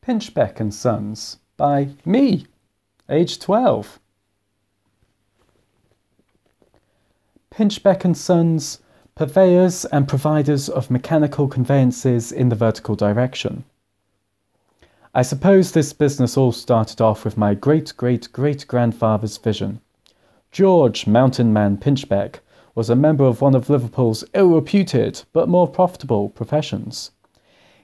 Pinchbeck Sons by me, age 12. Pinchbeck Sons, purveyors and providers of mechanical conveyances in the vertical direction. I suppose this business all started off with my great-great-great-grandfather's vision. George Mountain Man Pinchbeck was a member of one of Liverpool's ill-reputed but more profitable professions.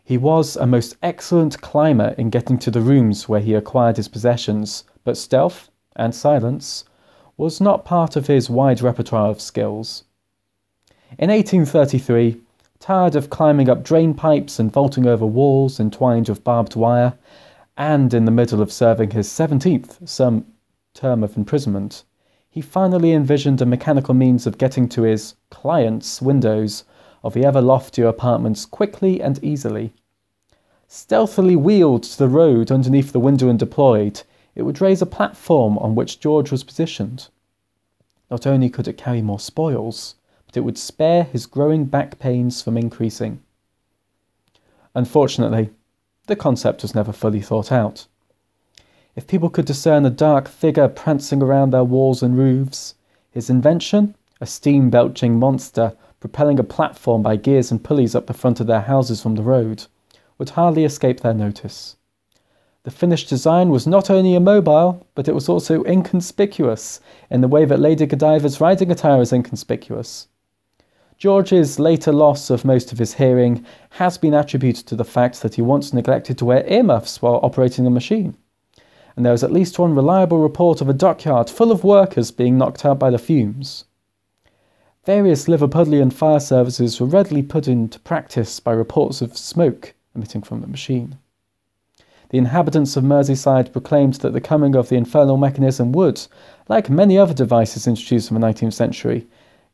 He was a most excellent climber in getting to the rooms where he acquired his possessions, but stealth and silence was not part of his wide repertoire of skills. In 1833, tired of climbing up drain pipes and vaulting over walls entwined with barbed wire, and in the middle of serving his 17th term of imprisonment, he finally envisioned a mechanical means of getting to his clients' windows of the ever loftier apartments quickly and easily. Stealthily wheeled to the road underneath the window and deployed, it would raise a platform on which George was positioned. Not only could it carry more spoils, but it would spare his growing back pains from increasing. Unfortunately, the concept was never fully thought out. If people could discern a dark figure prancing around their walls and roofs, his invention, a steam-belching monster propelling a platform by gears and pulleys up the front of their houses from the road, would hardly escape their notice. The finished design was not only immobile, but it was also inconspicuous, in the way that Lady Godiva's riding attire is inconspicuous. George's later loss of most of his hearing has been attributed to the fact that he once neglected to wear earmuffs while operating the machine, and there is at least one reliable report of a dockyard full of workers being knocked out by the fumes. Various Liverpudlian fire services were readily put into practice by reports of smoke emitting from the machine. The inhabitants of Merseyside proclaimed that the coming of the infernal mechanism would, like many other devices introduced in the 19th century,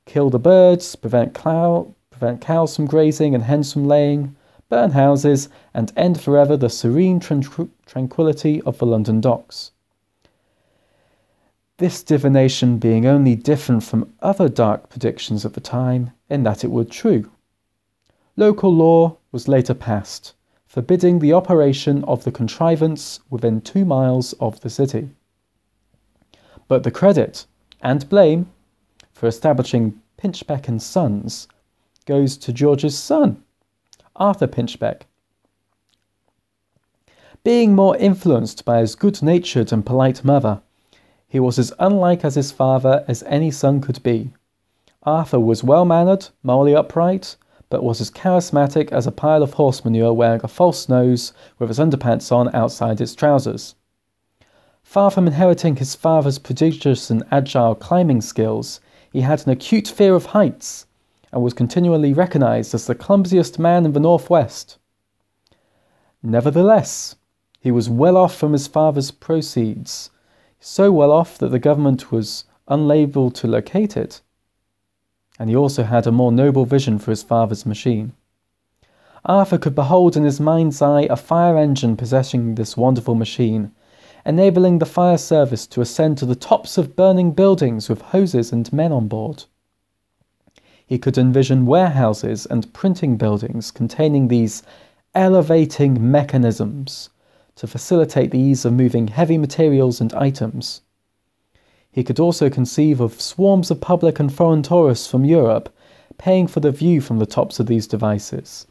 kill the birds, prevent cows from grazing and hens from laying, burn houses, and end forever the serene tranquility of the London docks. This divination being only different from other dark predictions of the time in that it would true. Local law was later passed, forbidding the operation of the contrivance within 2 miles of the city. But the credit and blame for establishing Pinchbeck and Sons goes to George's son, Arthur Pinchbeck. Being more influenced by his good-natured and polite mother, he was as unlike as his father as any son could be. Arthur was well-mannered, morally upright, but was as charismatic as a pile of horse manure wearing a false nose with his underpants on outside its trousers. Far from inheriting his father's prodigious and agile climbing skills, he had an acute fear of heights, and was continually recognised as the clumsiest man in the northwest. Nevertheless, he was well off from his father's proceeds, so well off that the government was unable to locate it, and he also had a more noble vision for his father's machine. Arthur could behold in his mind's eye a fire engine possessing this wonderful machine, enabling the fire service to ascend to the tops of burning buildings with hoses and men on board. He could envision warehouses and printing buildings containing these elevating mechanisms to facilitate the ease of moving heavy materials and items. He could also conceive of swarms of public and foreign tourists from Europe paying for the view from the tops of these devices.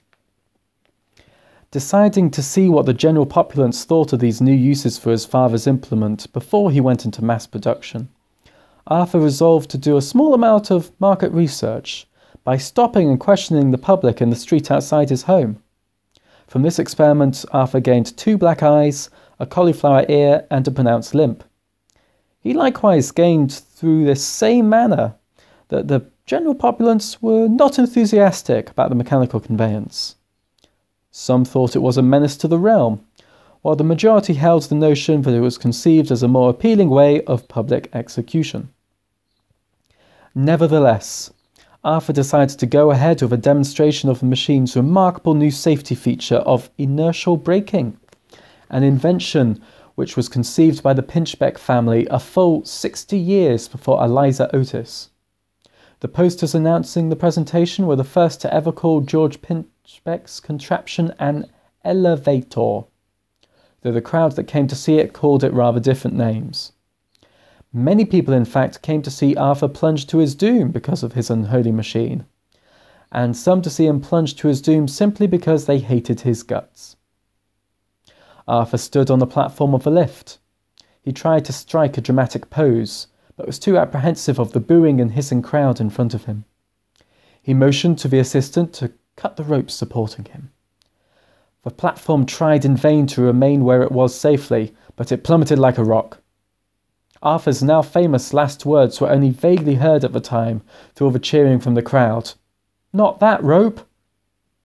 Deciding to see what the general populace thought of these new uses for his father's implement before he went into mass production, Arthur resolved to do a small amount of market research by stopping and questioning the public in the street outside his home. From this experiment, Arthur gained 2 black eyes, a cauliflower ear, and a pronounced limp. He likewise gained through this same manner that the general populace were not enthusiastic about the mechanical conveyance. Some thought it was a menace to the realm, while the majority held the notion that it was conceived as a more appealing way of public execution. Nevertheless, Arthur decided to go ahead with a demonstration of the machine's remarkable new safety feature of inertial braking, an invention which was conceived by the Pinchbeck family a full 60 years before Eliza Otis. The posters announcing the presentation were the first to ever call George Pinchbeck's contraption an elevator. though the crowd that came to see it called it rather different names. Many people, in fact, came to see Arthur plunge to his doom because of his unholy machine, and some to see him plunge to his doom simply because they hated his guts. Arthur stood on the platform of the lift. He tried to strike a dramatic pose, but was too apprehensive of the booing and hissing crowd in front of him. He motioned to the assistant to cut the ropes supporting him. The platform tried in vain to remain where it was safely, but it plummeted like a rock. Arthur's now famous last words were only vaguely heard at the time through all the cheering from the crowd. "Not that rope!"